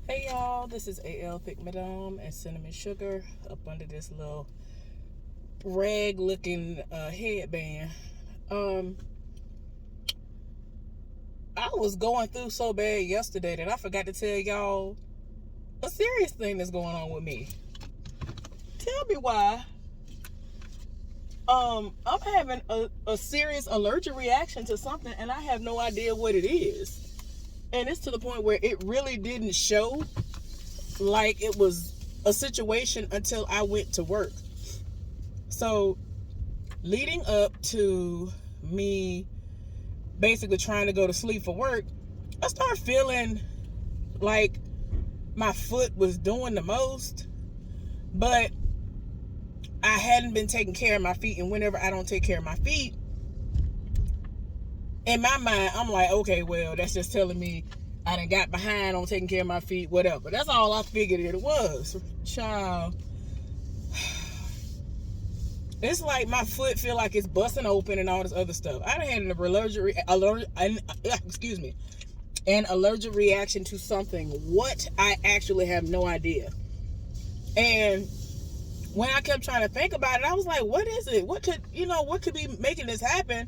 Hey y'all, this is AL Thick Madame and Cinnamon Sugar up under this little rag looking headband. Um, I was going through so bad yesterday that I forgot to tell y'all a serious thing that's going on with me. Tell me why. I'm having a serious allergic reaction to something and I have no idea what it is. And it's to the point where it really didn't show like it was a situation until I went to work. So leading up to me basically trying to go to sleep for work, I started feeling like my foot was doing the most, but I hadn't been taking care of my feet. And whenever I don't take care of my feet, in my mind, I'm like, okay, well, that's just telling me I done got behind on taking care of my feet, whatever. That's all I figured it was. Child, it's like my foot feel like it's busting open and all this other stuff. I done had an allergic reaction to something. What? I actually have no idea. And when I kept trying to think about it, I was like, what is it? What could be making this happen?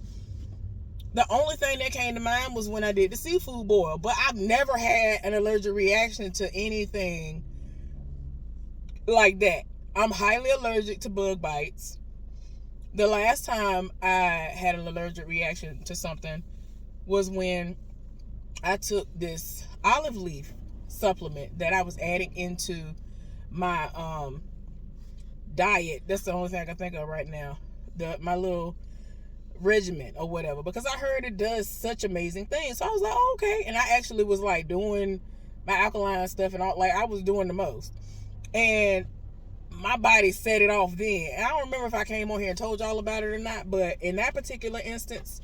The only thing that came to mind was when I did the seafood boil. But I've never had an allergic reaction to anything like that. I'm highly allergic to bug bites. The last time I had an allergic reaction to something was when I took this olive leaf supplement that I was adding into my diet. That's the only thing I can think of right now. My little regimen or whatever, because I heard it does such amazing things. So I was like, oh, okay. And I actually was like doing my alkaline stuff and all, like I was doing the most. And my body set it off then. And I don't remember if I came on here and told y'all about it or not, but in that particular instance,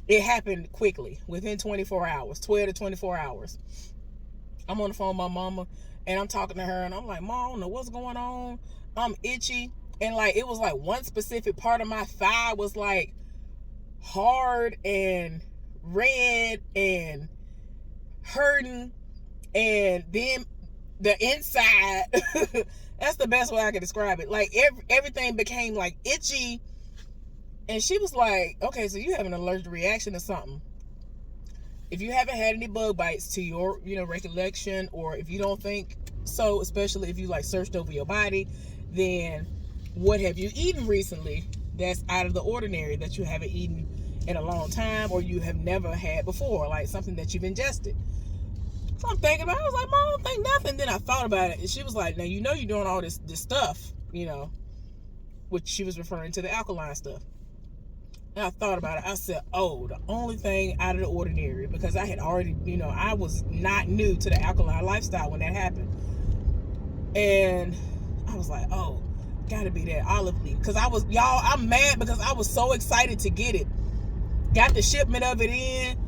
it happened quickly, within 24 hours, 12 to 24 hours. I'm on the phone with my mama and I'm talking to her and I'm like, Mom, I don't know what's going on. I'm itchy. And like, it was like one specific part of my thigh was like hard and red and hurting. And then the inside, that's the best way I can describe it. Like everything became like itchy. And she was like, okay, so you have an allergic reaction to something. If you haven't had any bug bites to your, recollection, or if you don't think so, especially if you like searched over your body, then what have you eaten recently that's out of the ordinary, that you haven't eaten in a long time or you have never had before, like something that you've ingested? So I'm thinking about it. I was like, Mom, I don't think nothing. Then I thought about it, and she was like, now you're doing all this stuff, which she was referring to the alkaline stuff. And I thought about it. I said, oh, the only thing out of the ordinary, because I had already, I was not new to the alkaline lifestyle when that happened. And I was like, oh, gotta be that olive leaf. Because I'm mad because I was so excited to get it. Got the shipment of it in,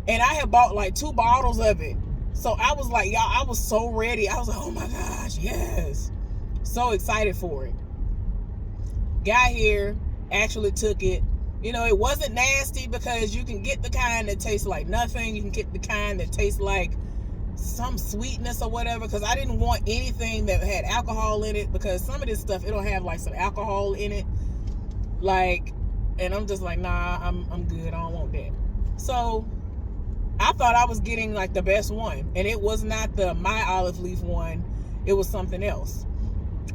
and I had bought like 2 bottles of it. So I was like, y'all, I was so ready. I was like, oh my gosh, yes. So excited for it. Got here, actually took it. It wasn't nasty because you can get the kind that tastes like nothing. You can get the kind that tastes like some sweetness or whatever, because I didn't want anything that had alcohol in it, because some of this stuff, it'll have like some alcohol in it. Like, and I'm just like, nah, I'm good. I don't want that. So I thought I was getting like the best one, and it was not the My Olive Leaf one. It was something else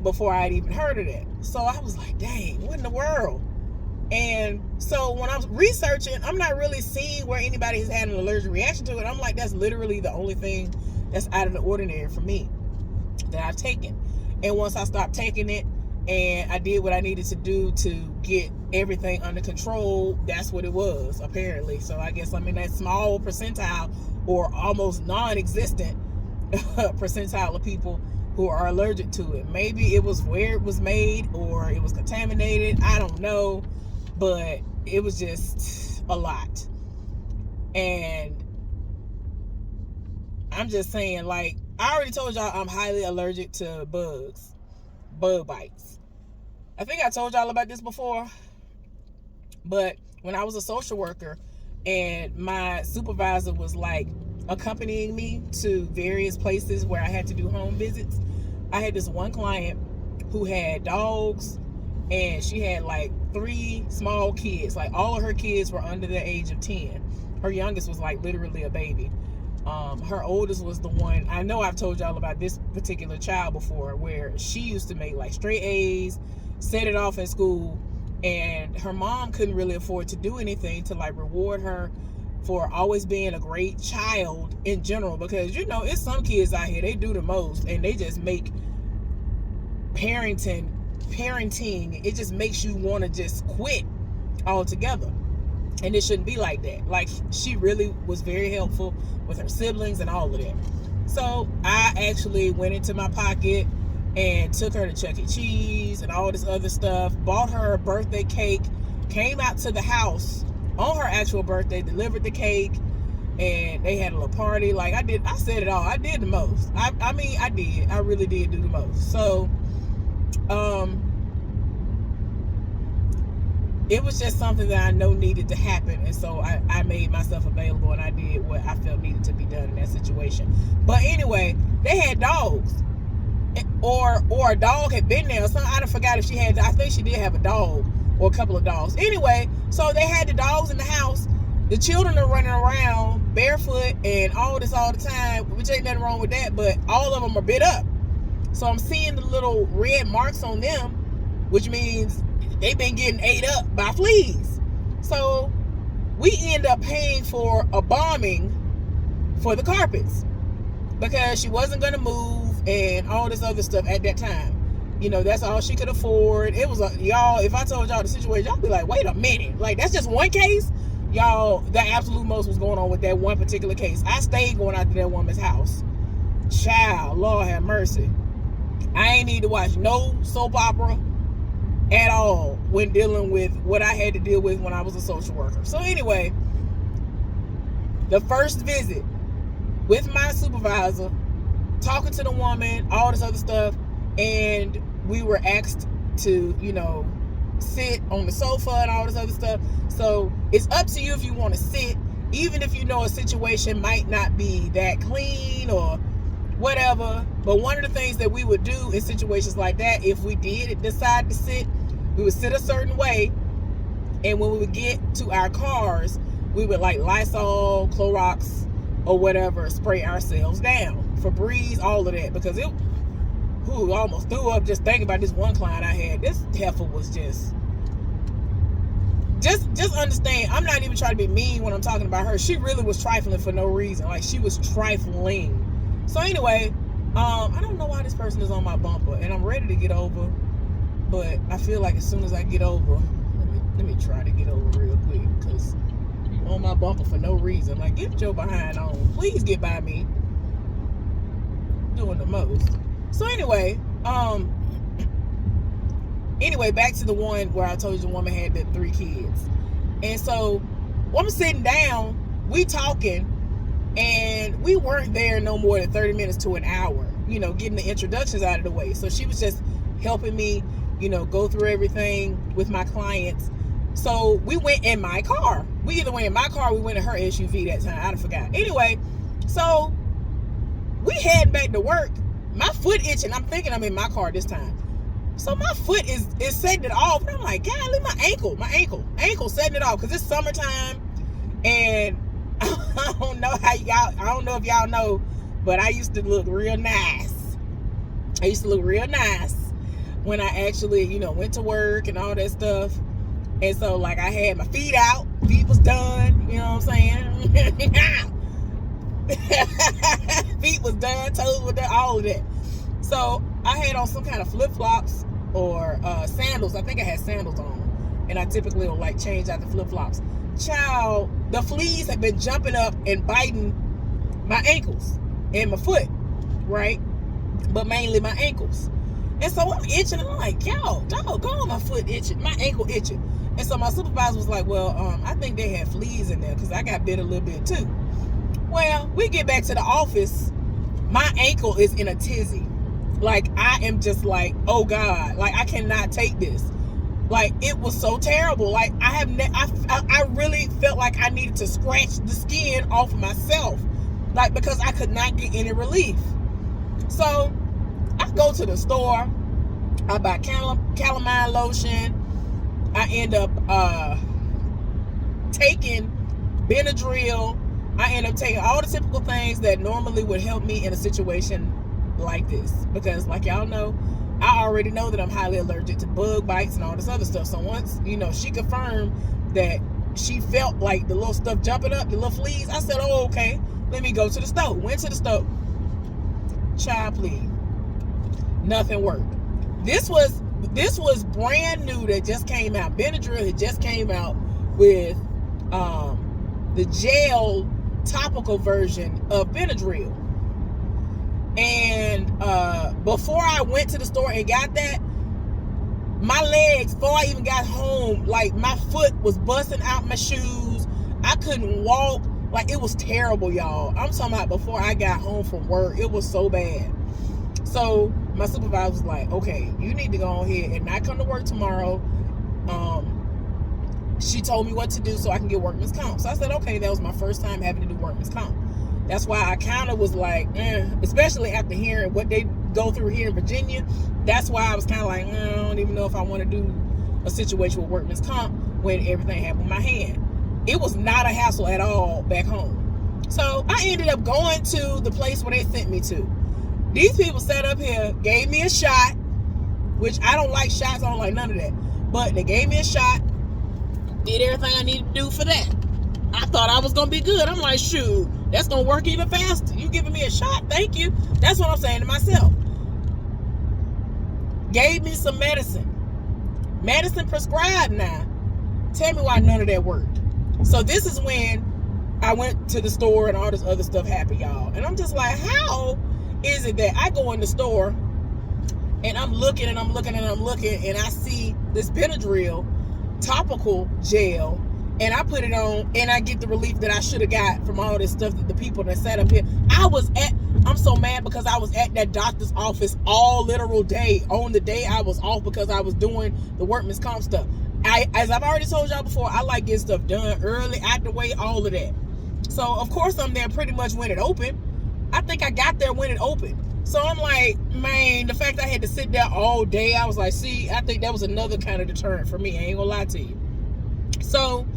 before I had even heard of that. So I was like, dang, what in the world? And so when I was researching, I'm not really seeing where anybody has had an allergic reaction to it. I'm like, that's literally the only thing that's out of the ordinary for me that I've taken. And once I stopped taking it and I did what I needed to do to get everything under control, that's what it was, apparently. So I guess I'm in that small percentile, or almost non-existent percentile of people who are allergic to it. Maybe it was where it was made, or it was contaminated. I don't know. But it was just a lot. And I'm just saying, like, I already told y'all I'm highly allergic to bug bites. I think I told y'all about this before. But when I was a social worker and my supervisor was like, accompanying me to various places where I had to do home visits. I had this one client who had dogs, and she had like 3 small kids. Like all of her kids were under the age of 10. Her youngest was like literally a baby. Her oldest was the one, I know I've told y'all about this particular child before, where she used to make like straight A's, set it off at school, and her mom couldn't really afford to do anything to like reward her for always being a great child in general, because you know it's some kids out here, they do the most and they just make parenting, it just makes you want to just quit altogether. And it shouldn't be like that. Like, she really was very helpful with her siblings and all of that. So I actually went into my pocket and took her to Chuck E. Cheese and all this other stuff, bought her a birthday cake, came out to the house on her actual birthday, delivered the cake, and they had a little party. Like, I said it all. I did the most. I mean, I did. I really did do the most. So, it was just something that I know needed to happen, and so I made myself available, and I did what I felt needed to be done in that situation. But anyway, they had dogs, or a dog had been there. So I forgot if she had. I think she did have a dog or a couple of dogs. Anyway, so they had the dogs in the house. The children are running around barefoot and all this all the time, which ain't nothing wrong with that. But all of them are bit up. So I'm seeing the little red marks on them, which means they've been getting ate up by fleas. So we end up paying for a bombing for the carpets because she wasn't going to move and all this other stuff at that time. You know, that's all she could afford. It was y'all, if I told y'all the situation, y'all be like, wait a minute. Like, that's just one case? Y'all, the absolute most was going on with that one particular case. I stayed going out to that woman's house. Child, Lord have mercy. I ain't need to watch no soap opera at all when dealing with what I had to deal with when I was a social worker. So anyway, the first visit with my supervisor, talking to the woman, all this other stuff, and we were asked to, you know, sit on the sofa and all this other stuff. So it's up to you if you want to sit, even if you know a situation might not be that clean or whatever. But one of the things that we would do in situations like that, if we did decide to sit, we would sit a certain way, and when we would get to our cars, we would like Lysol, Clorox, or whatever, spray ourselves down. Febreze, all of that, because it almost threw up just thinking about this one client I had. This heifer was just understand, I'm not even trying to be mean when I'm talking about her. She really was trifling for no reason. Like, she was trifling. So anyway, I don't know why this person is on my bumper, and I'm ready to get over, but I feel like as soon as I get over, let me try to get over real quick, because you're on my bumper for no reason. Like, get your behind on. Please get by me. Doing the most. So anyway, back to the one where I told you the woman had the 3 kids. And so I'm sitting down, we talking, and we weren't there no more than 30 minutes to an hour, you know, getting the introductions out of the way. So she was just helping me, you know, go through everything with my clients. So we went in my car. We either went in my car or we went in her SUV that time. I forgot. Anyway, so we heading back to work. My foot itching. I'm thinking I'm in my car this time. So my foot is setting it off. And I'm like, golly, my ankle setting it off, because it's summertime. And I don't know if y'all know, but I used to look real nice. When I actually, you know, went to work and all that stuff. And so, like, I had my feet out. Feet was done. You know what I'm saying? Feet was done. Toes were done. All of that. So, I had on some kind of flip-flops or sandals. I think I had sandals on. And I typically will, like, change out the flip-flops. Child, the fleas have been jumping up and biting my ankles and my foot, right? But mainly my ankles. And so I'm itching, and I'm like, yo, doggone, my foot itching, my ankle itching. And so my supervisor was like, well, I think they had fleas in there, because I got bit a little bit too. Well, we get back to the office, my ankle is in a tizzy. Like, I am just like, oh God, like, I cannot take this. Like, it was so terrible. Like, I really felt like I needed to scratch the skin off of myself. like, because I could not get any relief. So I go to the store, I buy calamine lotion, I end up taking Benadryl, I end up taking all the typical things that normally would help me in a situation like this, because like y'all know, I already know that I'm highly allergic to bug bites and all this other stuff. So once, she confirmed that she felt like the little stuff jumping up, the little fleas, I said, oh, okay, let me go to the stove. Went to the stove. Child, please. Nothing worked. This was brand new, that just came out. Benadryl had just came out with the gel topical version of Benadryl. And before I went to the store and got that, my legs, before I even got home, like my foot was busting out my shoes. I couldn't walk. Like, it was terrible, y'all. I'm talking about before I got home from work. It was so bad. So my supervisor was like, okay, you need to go ahead and not come to work tomorrow. She told me what to do so I can get workman's comp. So I said, okay, that was my first time having to do workman's comp. That's why I kind of was like, especially after hearing what they go through here in Virginia. That's why I was kind of like, I don't even know if I want to do a situation with workman's comp when everything happened with my hand. It was not a hassle at all back home. So I ended up going to the place where they sent me to. These people sat up here, gave me a shot, which I don't like shots, I don't like none of that. But they gave me a shot, did everything I needed to do for that. I thought I was going to be good. I'm like, shoot, that's going to work even faster. You giving me a shot? Thank you. That's what I'm saying to myself. Gave me some medicine. Medicine prescribed now. Tell me why none of that worked. So this is when I went to the store and all this other stuff happened, y'all. And I'm just like, how is it that I go in the store and I'm looking and I'm looking and I'm looking and I see this Benadryl topical gel and I put it on and I get the relief that I should have got from all this stuff that the people that sat up here. I'm so mad because I was at that doctor's office all literal day, on the day I was off, because I was doing the workman's comp stuff. As I've already told y'all before, I like getting stuff done early, out the way, all of that. So of course I'm there pretty much when it opened. I think I got there when it opened. So I'm like, man, the fact I had to sit there all day, I was like, see, I think that was another kind of deterrent for me. I ain't gonna lie to you. So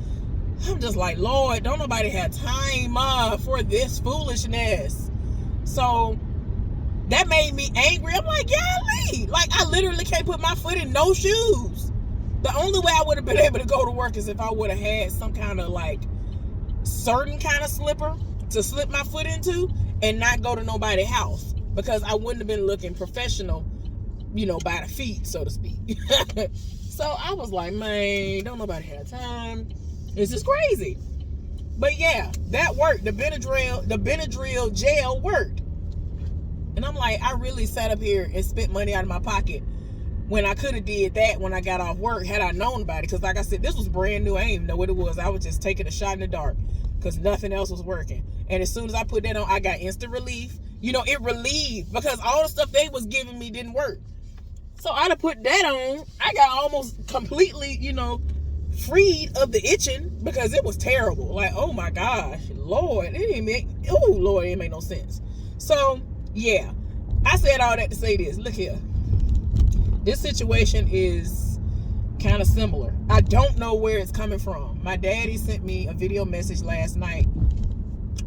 I'm just like, Lord, don't nobody have time for this foolishness. So that made me angry. I'm like, golly, like I literally can't put my foot in no shoes. The only way I would have been able to go to work is if I would have had some kind of like certain kind of slipper to slip my foot into and not go to nobody's house, because I wouldn't have been looking professional, by the feet, so to speak. So I was like, man, don't nobody have time. This is crazy. But yeah, that worked. The Benadryl gel worked. And I'm like, I really sat up here and spent money out of my pocket when I could have did that when I got off work, had I known about it. Because like I said, this was brand new. I didn't even know what it was. I was just taking a shot in the dark because nothing else was working. And as soon as I put that on, I got instant relief. It relieved, because all the stuff they was giving me didn't work. So I'd have put that on. I got almost completely, freed of the itching, because it was terrible. Like, oh my gosh, Lord, it didn't make no sense. So yeah, I said all that to say this. Look here. This situation is kind of similar. I don't know where it's coming from. My daddy sent me a video message last night.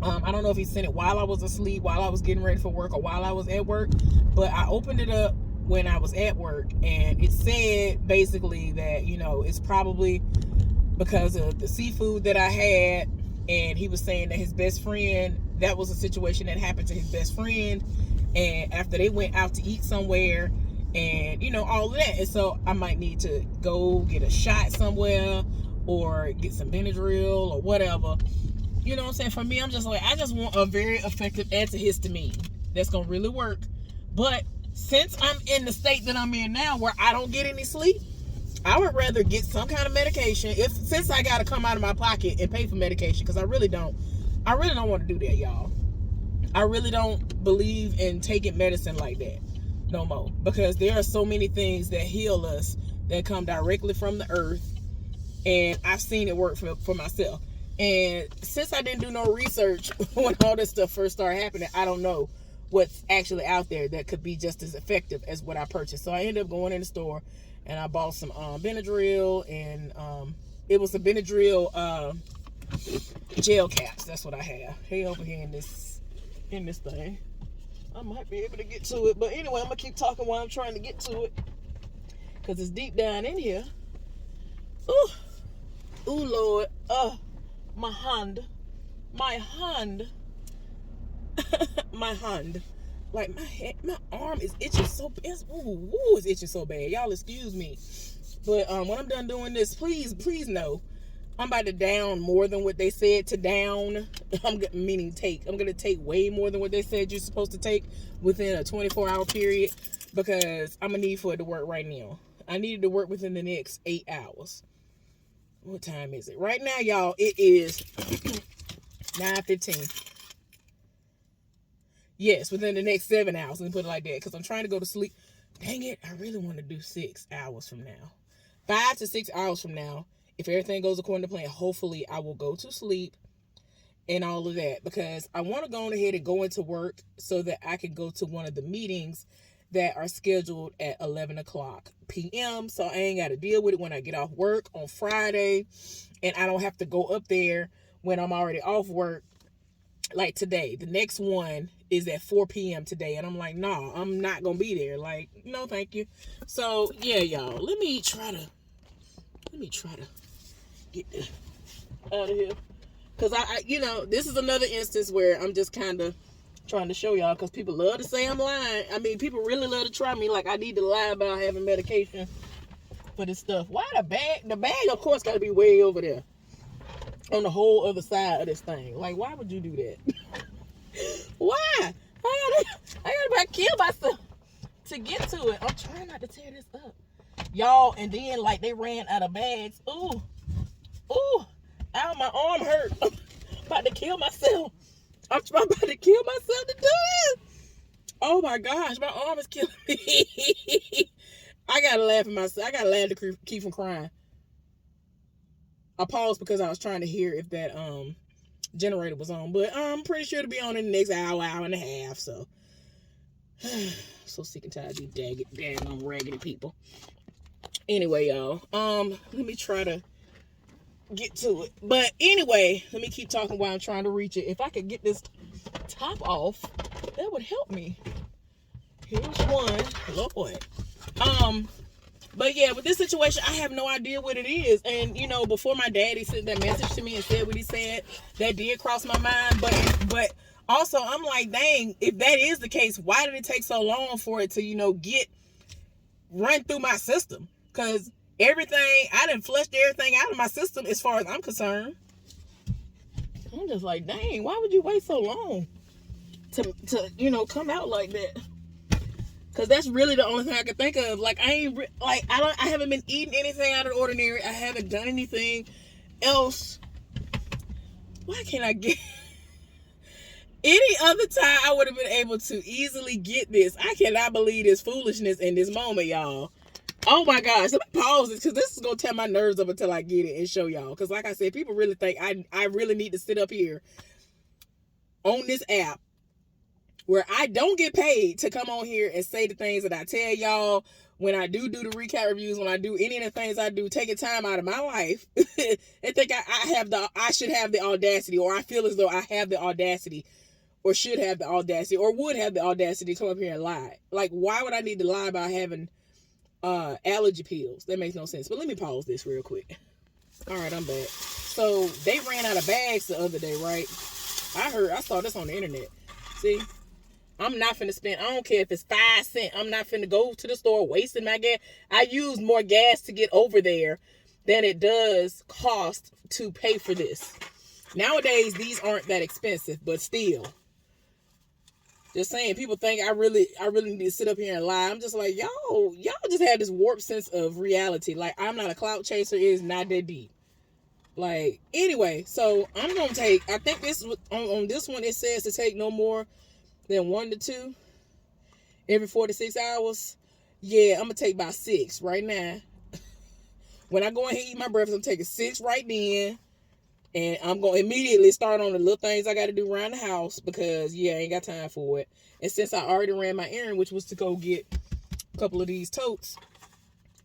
I don't know if he sent it while I was asleep, while I was getting ready for work, or while I was at work, but I opened it up when I was at work, and it said basically that, it's probably because of the seafood that I had, and he was saying that his best friend, that was a situation that happened to his best friend, and after they went out to eat somewhere, and all of that, and so I might need to go get a shot somewhere or get some Benadryl or whatever. You know what I'm saying? For me, I'm just like, I just want a very effective antihistamine that's gonna really work. But since I'm in the state that I'm in now, where I don't get any sleep, I would rather get some kind of medication. Since I gotta come out of my pocket and pay for medication, because I really don't want to do that, y'all. I really don't believe in taking medicine like that no more, because there are so many things that heal us that come directly from the earth, and I've seen it work for myself. And since I didn't do no research when all this stuff first started happening, I don't know what's actually out there that could be just as effective as what I purchased. So I ended up going in the store and I bought some Benadryl, and it was a Benadryl gel caps. That's what I have. Hey, over here in this thing. I might be able to get to it, but anyway, I'm gonna keep talking while I'm trying to get to it, because it's deep down in here. Ooh, Lord. My hand. My hand. Like my arm is itching so bad. It's itching so bad. Y'all excuse me. But when I'm done doing this, please know I'm about to down more than what they said to down. Meaning take. I'm gonna take way more than what they said you're supposed to take within a 24-hour period, because I'm gonna need for it to work right now. I need it to work within the next 8 hours. What time is it? Right now, y'all, it is 9:15. Yes, within the next 7 hours. Let me put it like that, because I'm trying to go to sleep. Dang it, I really want to do 6 hours from now. 5 to 6 hours from now, if everything goes according to plan, hopefully I will go to sleep and all of that, because I want to go on ahead and go into work so that I can go to one of the meetings that are scheduled at 11 o'clock p.m. So I ain't got to deal with it when I get off work on Friday, and I don't have to go up there when I'm already off work. Like today, the next one is at 4 p.m. today, and I'm like, no, I'm not gonna be there. Like, no, thank you. So yeah, y'all, let me try to get this out of here, because I this is another instance where I'm just kind of trying to show y'all, because people love to say I'm lying. I mean, people really love to try me like I need to lie about having medication for this stuff. Why the bag? The bag, of course, got to be way over there on the whole other side of this thing. Like, why would you do that? Why? I gotta about kill myself to get to it. I'm trying not to tear this up, y'all. And then, like, they ran out of bags. Ooh, ow, my arm hurt. I'm about to kill myself. I'm about to kill myself to do this. Oh my gosh, my arm is killing me. I gotta laugh at myself. I gotta laugh to keep from crying. I paused because I was trying to hear if that generator was on, but I'm pretty sure it'll be on in the next hour and a half. So, so sick and tired of these daggone raggedy people. Anyway, y'all, let me try to get to it. But anyway, let me keep talking while I'm trying to reach it. If I could get this top off, that would help me. Here's one. Lord. But yeah, with this situation, I have no idea what it is. And before my daddy sent that message to me and said what he said, that did cross my mind. But also, I'm like, dang, if that is the case, why did it take so long for it to run through my system? Because I done flushed everything out of my system as far as I'm concerned. I'm just like, dang, why would you wait so long to come out like that? Because that's really the only thing I can think of. Like, I haven't been eating anything out of the ordinary. I haven't done anything else. Why can't I get... Any other time I would have been able to easily get this. I cannot believe this foolishness in this moment, y'all. Oh my gosh. Let me pause this, because this is going to tear my nerves up until I get it and show y'all. Because like I said, people really think I really need to sit up here on this app where I don't get paid to come on here and say the things that I tell y'all when I do the recap reviews, when I do any of the things I do, taking time out of my life and think I should have the audacity, or I feel as though I have the audacity, or should have the audacity, or would have the audacity to come up here and lie. Like, why would I need to lie about having allergy pills? That makes no sense. But let me pause this real quick. All right, I'm back. So they ran out of bags the other day, right? I saw this on the internet. See? I'm not finna spend, I don't care if it's 5 cents. I'm not finna go to the store wasting my gas. I use more gas to get over there than it does cost to pay for this. Nowadays, these aren't that expensive, but still. Just saying, people think I really need to sit up here and lie. I'm just like, y'all just have this warped sense of reality. Like, I'm not a clout chaser. It is not that deep. Like, anyway, so I'm gonna take, I think this on this one it says to take no more than 1 to 2 every 4 to 6 hours. Yeah, I'm gonna take about 6 right now. When I go ahead and eat my breakfast, I'm taking 6 right then, And I'm going to immediately start on the little things I got to do around the house because, yeah, I ain't got time for it. And since I already ran my errand, which was to go get a couple of these totes,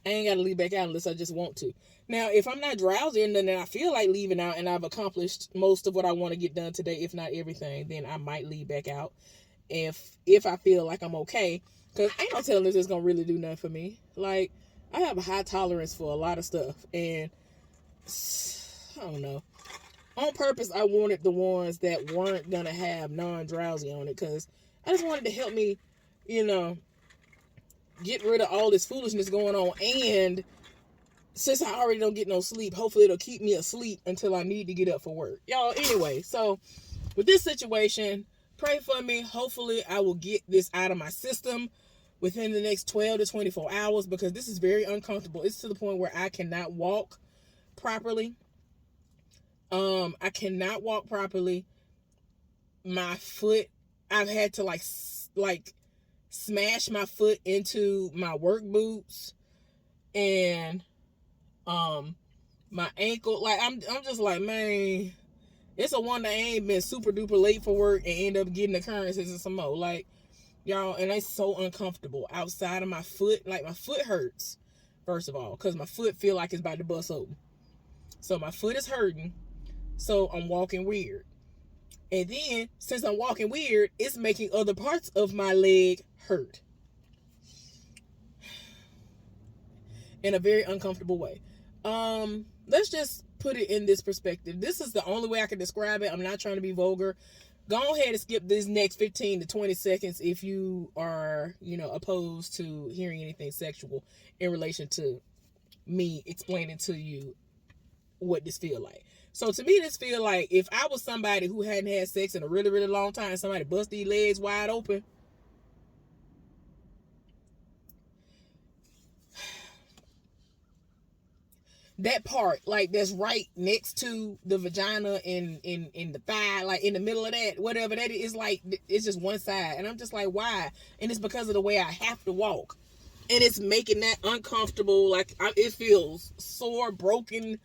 I ain't got to leave back out unless I just want to. Now, if I'm not drowsy and then I feel like leaving out and I've accomplished most of what I want to get done today, if not everything, then I might leave back out if I feel like I'm okay. Because ain't no telling if it's going to really do nothing for me. Like, I have a high tolerance for a lot of stuff. And I don't know. On purpose, I wanted the ones that weren't going to have non-drowsy on it because I just wanted to help me, get rid of all this foolishness going on. And since I already don't get no sleep, hopefully it'll keep me asleep until I need to get up for work. Y'all, anyway, so with this situation, pray for me. Hopefully I will get this out of my system within the next 12 to 24 hours because this is very uncomfortable. It's to the point where I cannot walk properly. I cannot walk properly. My foot, I've had to like smash my foot into my work boots, and my ankle. Like I'm just like, man, it's a wonder I ain't been super duper late for work and end up getting occurrences and some more. Like, y'all, and it's so uncomfortable outside of my foot. Like my foot hurts, first of all, because my foot feel like it's about to bust open. So my foot is hurting. So I'm walking weird. And then, since I'm walking weird, it's making other parts of my leg hurt. In a very uncomfortable way. Let's just put it in this perspective. This is the only way I can describe it. I'm not trying to be vulgar. Go ahead and skip this next 15 to 20 seconds if you are, opposed to hearing anything sexual in relation to me explaining to you what this feel like. So to me, this feel like if I was somebody who hadn't had sex in a really, really long time, somebody bust these legs wide open, that part, like that's right next to the vagina in the thigh, like in the middle of that, whatever that is, like it's just one side, and I'm just like, why? And it's because of the way I have to walk, and it's making that uncomfortable. Like it feels sore, broken.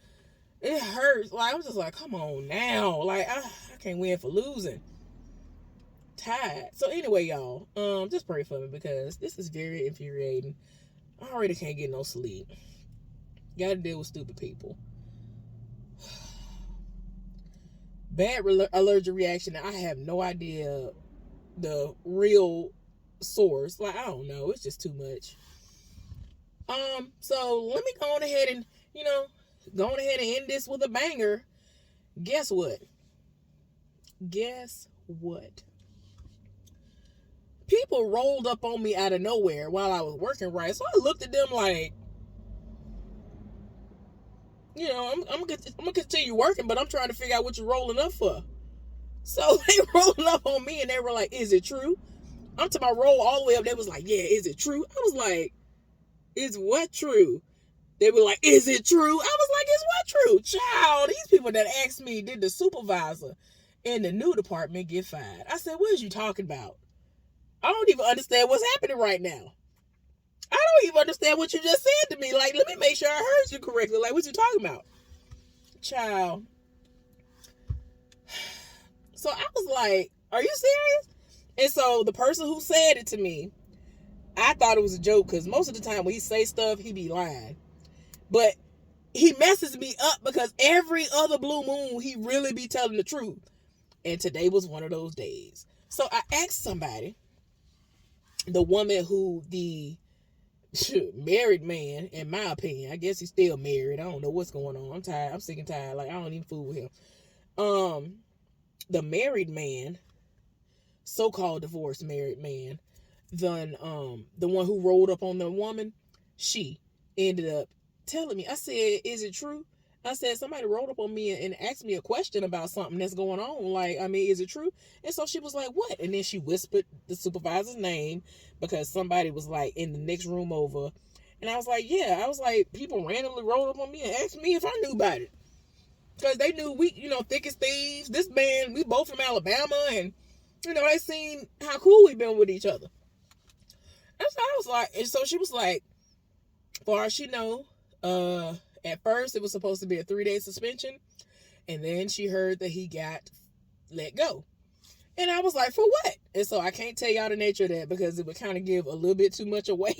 It hurts. Like I'm just like, come on now. Like I can't win for losing. Tired. So anyway, y'all, just pray for me because this is very infuriating. I already can't get no sleep. Gotta deal with stupid people. Bad allergic reaction. I have no idea the real source. Like I don't know. It's just too much. So let me go on ahead and go ahead and end this with a banger. Guess what? People rolled up on me out of nowhere while I was working, right? So I looked at them like, I'm gonna continue working, but I'm trying to figure out what you're rolling up for. So they rolled up on me and they were like, is it true? I'm to my roll all the way up. They was like, yeah, is it true? I was like, is what true? They were like, is it true? I was like, is what true? Child, these people that asked me, did the supervisor in the new department get fired? I said, what is you talking about? I don't even understand what's happening right now. I don't even understand what you just said to me. Like, let me make sure I heard you correctly. Like, what you talking about? Child. So I was like, are you serious? And so the person who said it to me, I thought it was a joke because most of the time when he say stuff, he be lying. But he messes me up because every other blue moon, he really be telling the truth. And today was one of those days. So I asked somebody, the woman who the married man, in my opinion, I guess he's still married. I don't know what's going on. I'm tired. I'm sick and tired. Like, I don't even fool with him. The married man, so-called divorced married man, then the one who rolled up on the woman, she ended up telling me. I said, is it true? I said, somebody rolled up on me and asked me a question about something that's going on. Like, I mean, is it true? And so she was like, what? And then she whispered the supervisor's name because somebody was like in the next room over. And I was like, yeah. I was like, people randomly rolled up on me and asked me if I knew about it. Because they knew we, thick as thieves. This man, we both from Alabama. And, they seen how cool we've been with each other. And so I was like, and so she was like, far as she know, at first it was supposed to be a 3-day suspension. And then she heard that he got let go. And I was like, for what? And so I can't tell y'all the nature of that because it would kind of give a little bit too much away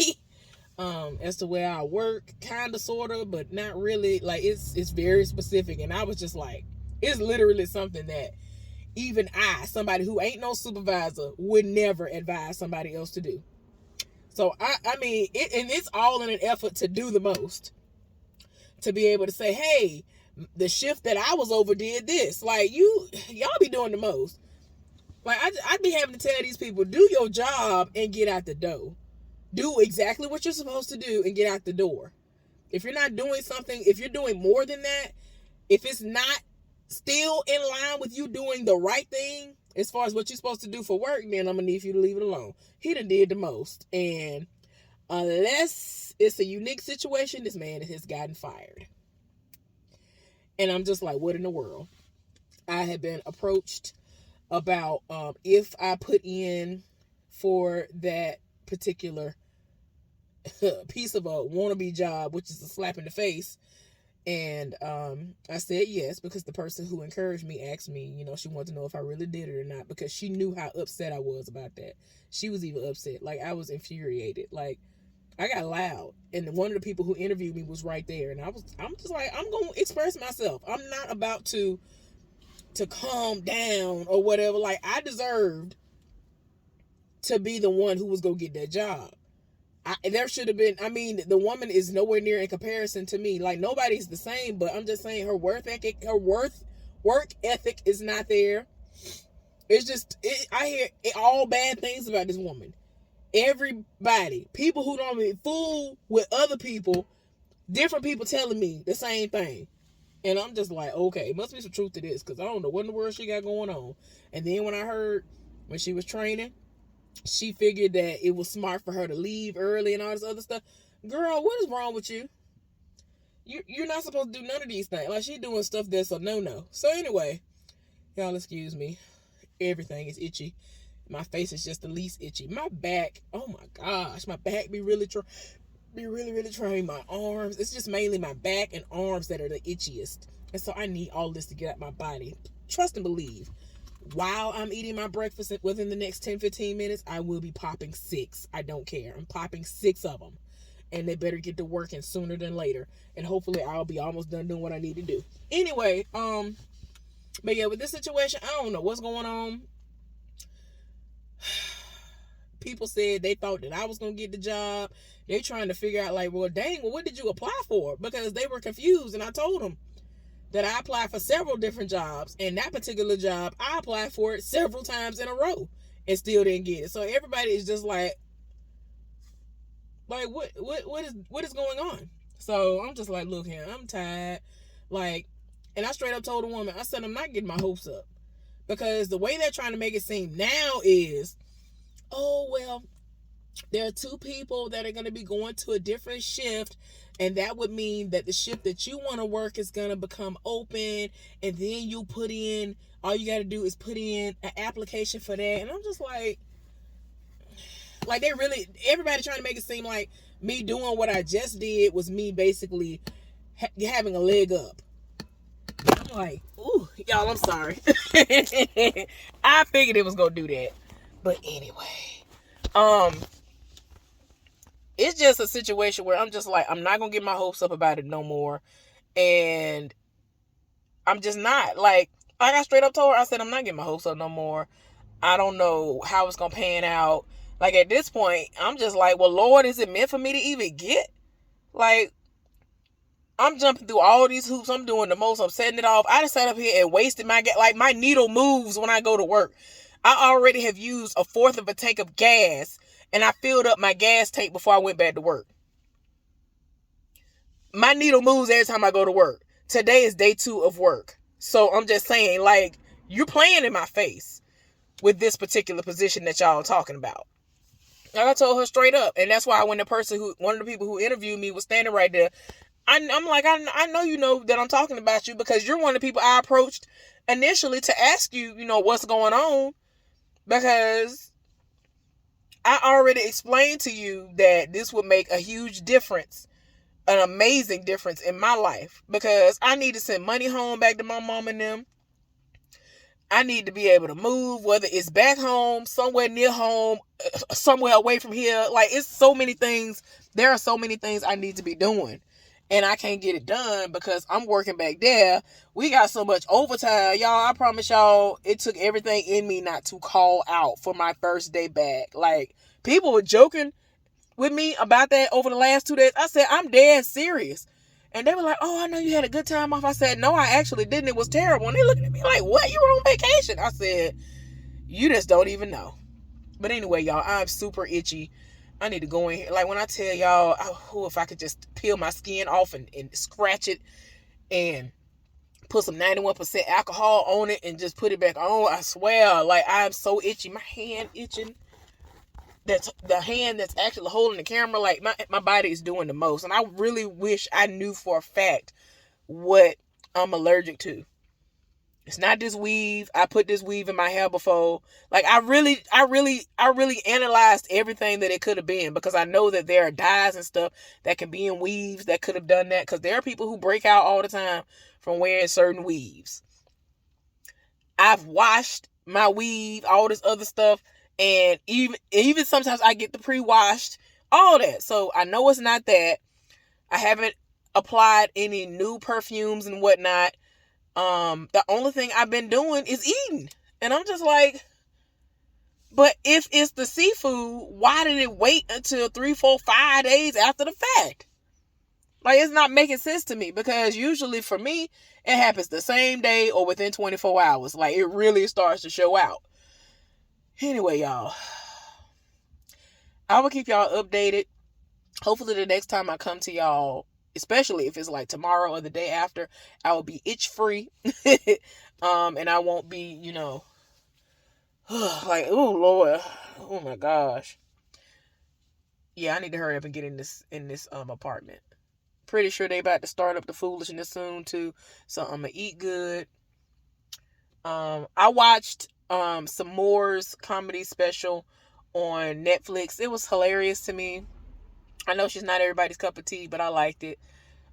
as to where I work, kind of, sort of, but not really. Like, it's very specific. And I was just like, it's literally something that even somebody who ain't no supervisor, would never advise somebody else to do. So, I mean, and it's all in an effort to do the most. To be able to say, hey, the shift that I was over did this. Like, y'all be doing the most. Like, I'd be having to tell these people, do your job and get out the door. Do exactly what you're supposed to do and get out the door. If you're not doing something, if you're doing more than that, if it's not still in line with you doing the right thing, as far as what you're supposed to do for work, then I'm going to need you to leave it alone. He done did the most. And unless it's a unique situation, this man has gotten fired. And I'm just like, what in the world? I have been approached about if I put in for that particular piece of a wannabe job, which is a slap in the face. And I said yes, because the person who encouraged me asked me, she wanted to know if I really did it or not, because she knew how upset I was about that. She was even upset. Like, I was infuriated. Like, I got loud. And one of the people who interviewed me was right there. And I'm just like, I'm going to express myself. I'm not about to calm down or whatever. Like, I deserved to be the one who was going to get that job. There should have been, the woman is nowhere near in comparison to me. Like, nobody's the same, but I'm just saying her work ethic is not there. It's just, I hear all bad things about this woman. Everybody, people who don't be fool with other people, different people telling me the same thing. And I'm just like, okay, must be some truth to this, because I don't know what in the world she got going on. And then when I heard, when she was training, she figured that it was smart for her to leave early and all this other stuff. Girl, what is wrong with you? You're not supposed to do none of these things. Like, she doing stuff that's a no-no. So anyway, y'all excuse me. Everything is itchy. My face is just the least itchy. My back, oh my gosh, my back be really trying. My arms, it's just mainly my back and arms that are the itchiest. And so I need all this to get out my body. Trust and believe. While I'm eating my breakfast within the next 10-15 minutes, I will be popping 6. I don't care. I'm popping 6 of them. And they better get to working sooner than later. And hopefully I'll be almost done doing what I need to do. Anyway, but yeah, with this situation, I don't know what's going on. People said they thought that I was going to get the job. They trying to figure out, like, well, dang, well, what did you apply for? Because they were confused. And I told them that I applied for several different jobs, and that particular job, I applied for it several times in a row and still didn't get it. So everybody is just like what is going on? So I'm just like, look here, I'm tired. Like, and I straight up told the woman, I said, I'm not getting my hopes up, because the way they're trying to make it seem now is, oh, well, there are 2 people that are going to be going to a different shift, and that would mean that the shift that you want to work is going to become open, and then you put in, all you got to do is put in an application for that. And I'm just like they really, everybody trying to make it seem like me doing what I just did was me basically having a leg up. I'm like, ooh, y'all, I'm sorry. I figured it was going to do that. But anyway, it's just a situation where I'm just like, I'm not going to get my hopes up about it no more. And I'm just not. Like I straight up told her, I said, I'm not getting my hopes up no more. I don't know how it's going to pan out. Like, at this point, I'm just like, well, Lord, is it meant for me to even get? Like, I'm jumping through all these hoops. I'm doing the most. I'm setting it off. I just sat up here and wasted my gas. Like, my needle moves when I go to work. I already have used 1/4 of a tank of gas, and I filled up my gas tank before I went back to work. My needle moves every time I go to work. Today is day 2 of work. So I'm just saying, like, you're playing in my face with this particular position that y'all are talking about. Like, I told her straight up. And that's why when one of the people who interviewed me was standing right there, I'm like, I know you know that I'm talking about you, because you're one of the people I approached initially to ask you, what's going on. Because I already explained to you that this would make a huge difference an amazing difference in my life, because I need to send money home back to my mom and them. I need to be able to move, whether it's back home, somewhere near home, somewhere away from here. Like, it's so many things. There are so many things I need to be doing. And I can't get it done because I'm working back there. We got so much overtime. Y'all, I promise y'all, it took everything in me not to call out for my first day back. Like, people were joking with me about that over the last 2 days. I said, I'm dead serious. And they were like, oh, I know you had a good time off. I said, no, I actually didn't. It was terrible. And they looking at me like, what? You were on vacation? I said, you just don't even know. But anyway, y'all, I'm super itchy. I need to go in here. Like, when I tell y'all, if I could just peel my skin off and scratch it and put some 91% alcohol on it and just put it back on, I swear, like, I'm so itchy. My hand itching. That's the hand that's actually holding the camera. Like, my body is doing the most. And I really wish I knew for a fact what I'm allergic to. It's not this weave. I put this weave in my hair before. Like, I really analyzed everything that it could have been, because I know that there are dyes and stuff that can be in weaves that could have done that, because there are people who break out all the time from wearing certain weaves. I've washed my weave, all this other stuff, and even sometimes I get the pre-washed, all that. So I know it's not that. I haven't applied any new perfumes and whatnot. The only thing I've been doing is eating. And I'm just like, but if it's the seafood, why did it wait until 3, 4, 5 days after the fact? Like, it's not making sense to me, because usually for me, it happens the same day or within 24 hours. Like, it really starts to show out. Anyway, y'all, I will keep y'all updated. Hopefully the next time I come to y'all, especially if it's like tomorrow or the day after, I will be itch free. And I won't be, like, oh Lord, oh my gosh. Yeah, I need to hurry up and get in this apartment. Pretty sure they about to start up the foolishness soon too. So I'm gonna eat good. I watched S'more's comedy special on Netflix. It was hilarious to me. I know she's not everybody's cup of tea, but I liked it.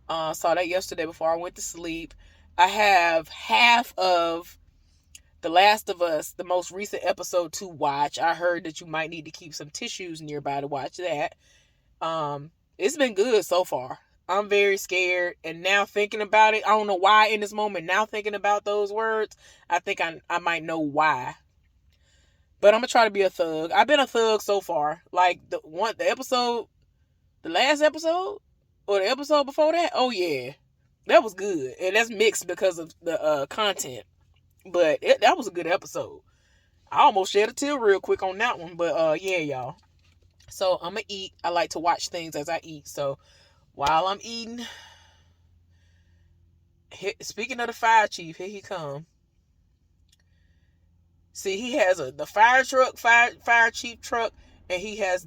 Saw that yesterday before I went to sleep. I have half of The Last of Us, the most recent episode, to watch. I heard that you might need to keep some tissues nearby to watch that. It's been good so far. I'm very scared, and now thinking about it, I don't know why in this moment, now thinking about those words, I think I might know why. But I'm gonna try to be a thug. I've been a thug so far. Like, the last episode, or the episode before that, oh yeah, that was good. And that's mixed because of the content, but that was a good episode. I almost shed a tear real quick on that one. But yeah, y'all, so I'm gonna eat. I like to watch things as I eat, so while I'm eating, speaking of the fire chief, here he come. See, he has the fire truck, fire chief truck, and he has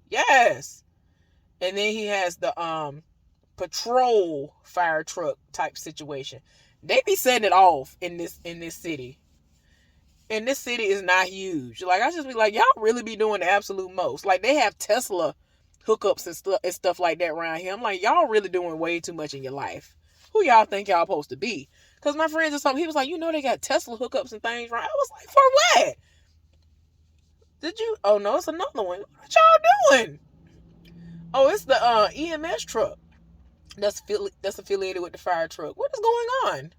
yes, and then he has the patrol fire truck type situation. They be setting it off in this city. And this city is not huge. Like, I just be like, y'all really be doing the absolute most. Like, they have Tesla hookups and stuff like that around here. I'm like, y'all really doing way too much in your life. Who y'all think y'all supposed to be? Because my friends or something, he was like, they got Tesla hookups and things, right? I was like, for what? Did you? Oh no, it's another one. What y'all doing? Oh, it's the EMS truck that's affiliated with the fire truck. What is going on?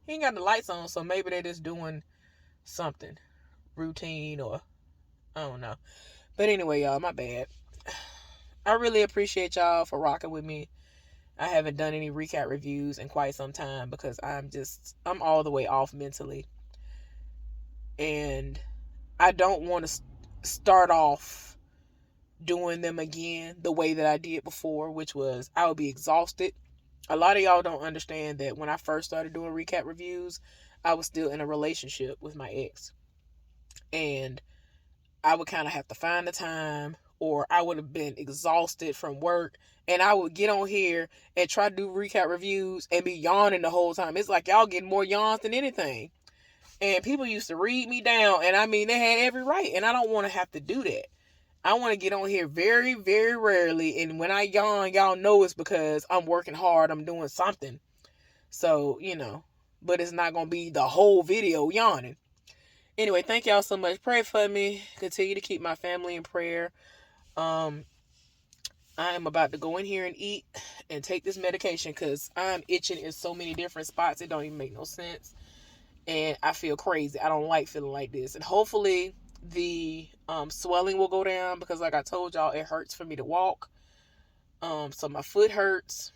He ain't got the lights on, so maybe they're just doing something routine, or I don't know. But anyway, y'all, my bad. I really appreciate y'all for rocking with me. I haven't done any recap reviews in quite some time because I'm all the way off mentally. And I don't want to start off doing them again the way that I did before, which was I would be exhausted. A lot of y'all don't understand that when I first started doing recap reviews, I was still in a relationship with my ex. And I would kind of have to find the time, or I would have been exhausted from work, and I would get on here and try to do recap reviews and be yawning the whole time. It's like y'all getting more yawns than anything. And people used to read me down, and I mean, they had every right, and I don't want to have to do that. I want to get on here very, very rarely. And when I yawn, y'all know it's because I'm working hard. I'm doing something. So, but it's not going to be the whole video yawning. Anyway, thank y'all so much. Pray for me. Continue to keep my family in prayer. I am about to go in here and eat and take this medication because I'm itching in so many different spots. It don't even make no sense. And I feel crazy. I don't like feeling like this. And hopefully the swelling will go down because like I told y'all, it hurts for me to walk. So my foot hurts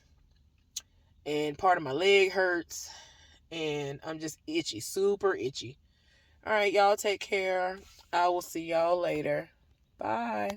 and part of my leg hurts and I'm just itchy, super itchy. All right, y'all take care. I will see y'all later. Bye.